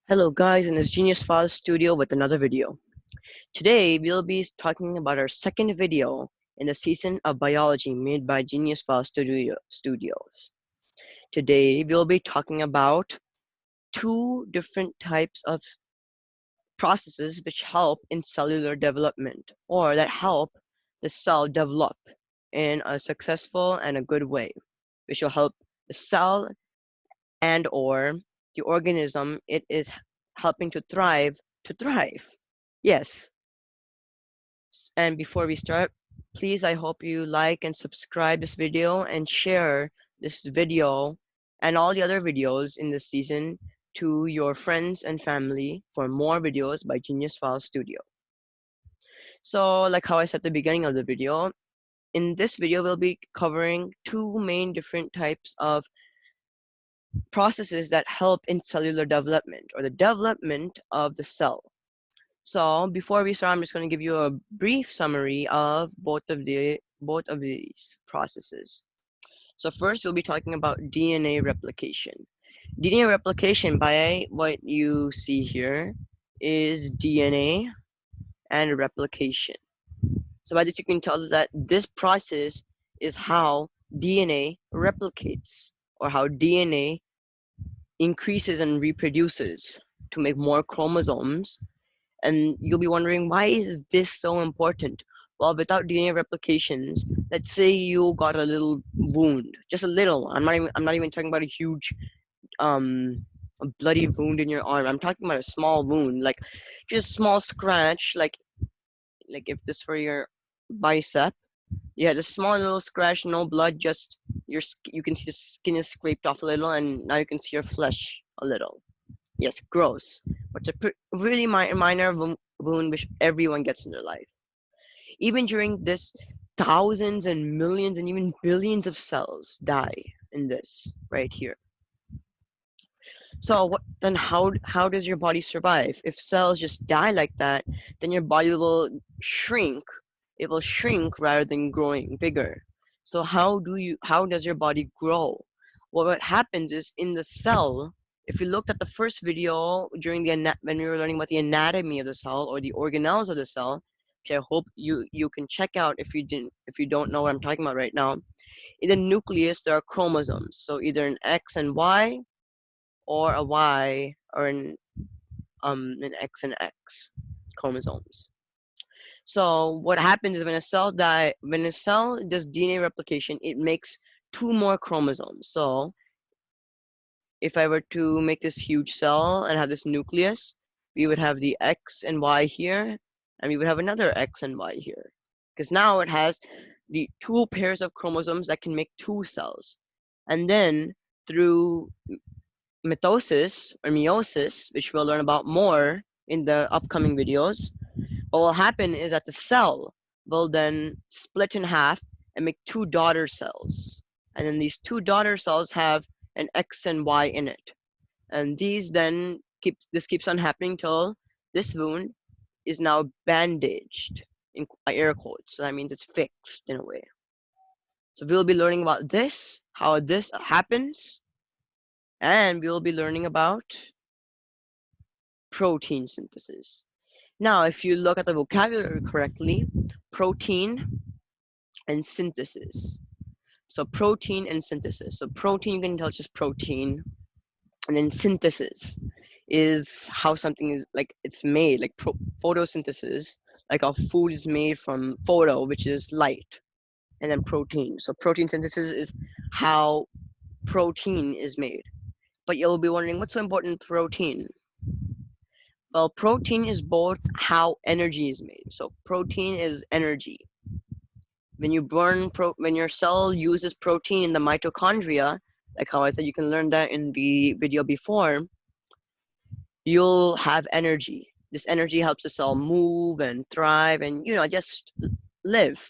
Hello guys, and it's Genius Files Studio with another video. Today we'll be talking about our second video in the season of biology made by Genius Files Studios. Today we'll be talking about two different types of processes which help in cellular development, or that help the cell develop in a successful and a good way, which will help the cell and or the organism it is helping to thrive. Yes. And before we start, please, I hope you like and subscribe this video and share this video and all the other videos in this season to your friends and family for more videos by Genius File Studio. So like how I said at the beginning of the video, in this video we'll be covering two main different types of processes that help in cellular development, or the development of the cell. So before we start, I'm just going to give you a brief summary of both of these processes. So first, we'll be talking about DNA replication. DNA replication, by what you see here, is DNA and replication. So by this, you can tell that this process is how DNA replicates, or how DNA increases and reproduces to make more chromosomes. And you'll be wondering, why is this so important? Well, without DNA replications, let's say you got a little wound, just a little one. I'm not even talking about a huge a bloody wound in your arm. I'm talking about a small wound, like just a small scratch, like if this were your bicep. Yeah, the small little scratch, no blood, just you can see the skin is scraped off a little, and now you can see your flesh a little. Yes, gross. But it's a really minor wound which everyone gets in their life. Even during this, thousands and millions and even billions of cells die in this right here. So then how does your body survive? If cells just die like that, then your body will shrink. It will shrink rather than growing bigger. So how does your body grow? Well, what happens is in the cell, if you looked at the first video during when we were learning about the anatomy of the cell, or the organelles of the cell, which I hope you can check out if you don't know what I'm talking about right now. In the nucleus there are chromosomes, so either an X and Y, or a Y, or an X and X chromosomes. So what happens is when a cell does DNA replication, it makes two more chromosomes. So if I were to make this huge cell and have this nucleus, we would have the X and Y here, and we would have another X and Y here. Because now it has the two pairs of chromosomes that can make two cells. And then through mitosis or meiosis, which we'll learn about more in the upcoming videos, what will happen is that the cell will then split in half and make two daughter cells. And then these two daughter cells have an X and Y in it. And these then keeps on happening till this wound is now bandaged in air quotes. So that means it's fixed in a way. So we'll be learning about this, how this happens, and we'll be learning about protein synthesis. Now, if you look at the vocabulary correctly, protein and synthesis. So protein and synthesis. So protein, you can tell it's just protein, and then synthesis is how something is like it's made, like photosynthesis, like how food is made from photo, which is light, and then protein. So protein synthesis is how protein is made. But you'll be wondering, what's so important in protein? Well, protein is both how energy is made. So protein is energy. When when your cell uses protein in the mitochondria, like how I said, you can learn that in the video before, you'll have energy. This energy helps the cell move and thrive and, just live.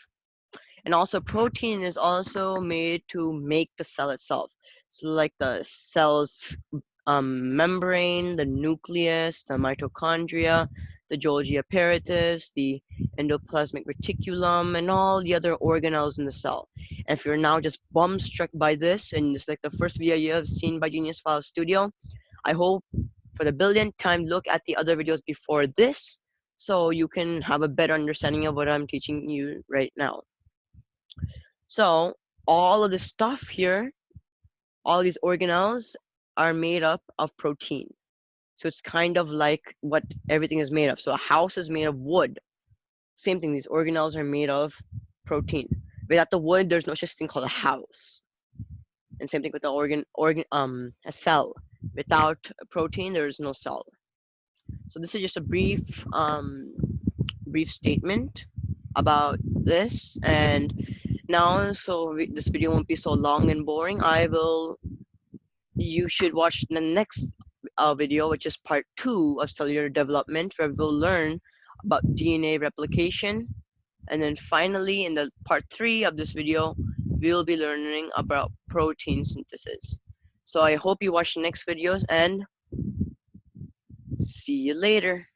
And also protein is also made to make the cell itself. So like the cell's membrane, the nucleus, the mitochondria, the Golgi apparatus, the endoplasmic reticulum, and all the other organelles in the cell. And if you're now just bum-struck by this, and it's like the first video you have seen by Genius File Studio, I hope for the billionth time, look at the other videos before this so you can have a better understanding of what I'm teaching you right now. So all of this stuff here, all these organelles are made up of protein. So it's kind of like what everything is made of. So a house is made of wood. Same thing, these organelles are made of protein. Without the wood, there's no such thing called a house. And same thing with the a cell. Without protein, there is no cell. So this is just a brief statement about this. And now, this video won't be so long and boring. You should watch the next video, which is part 2 of cellular development, where we'll learn about DNA replication. And then finally, in the part 3 of this video, we'll be learning about protein synthesis. So I hope you watch the next videos, and see you later.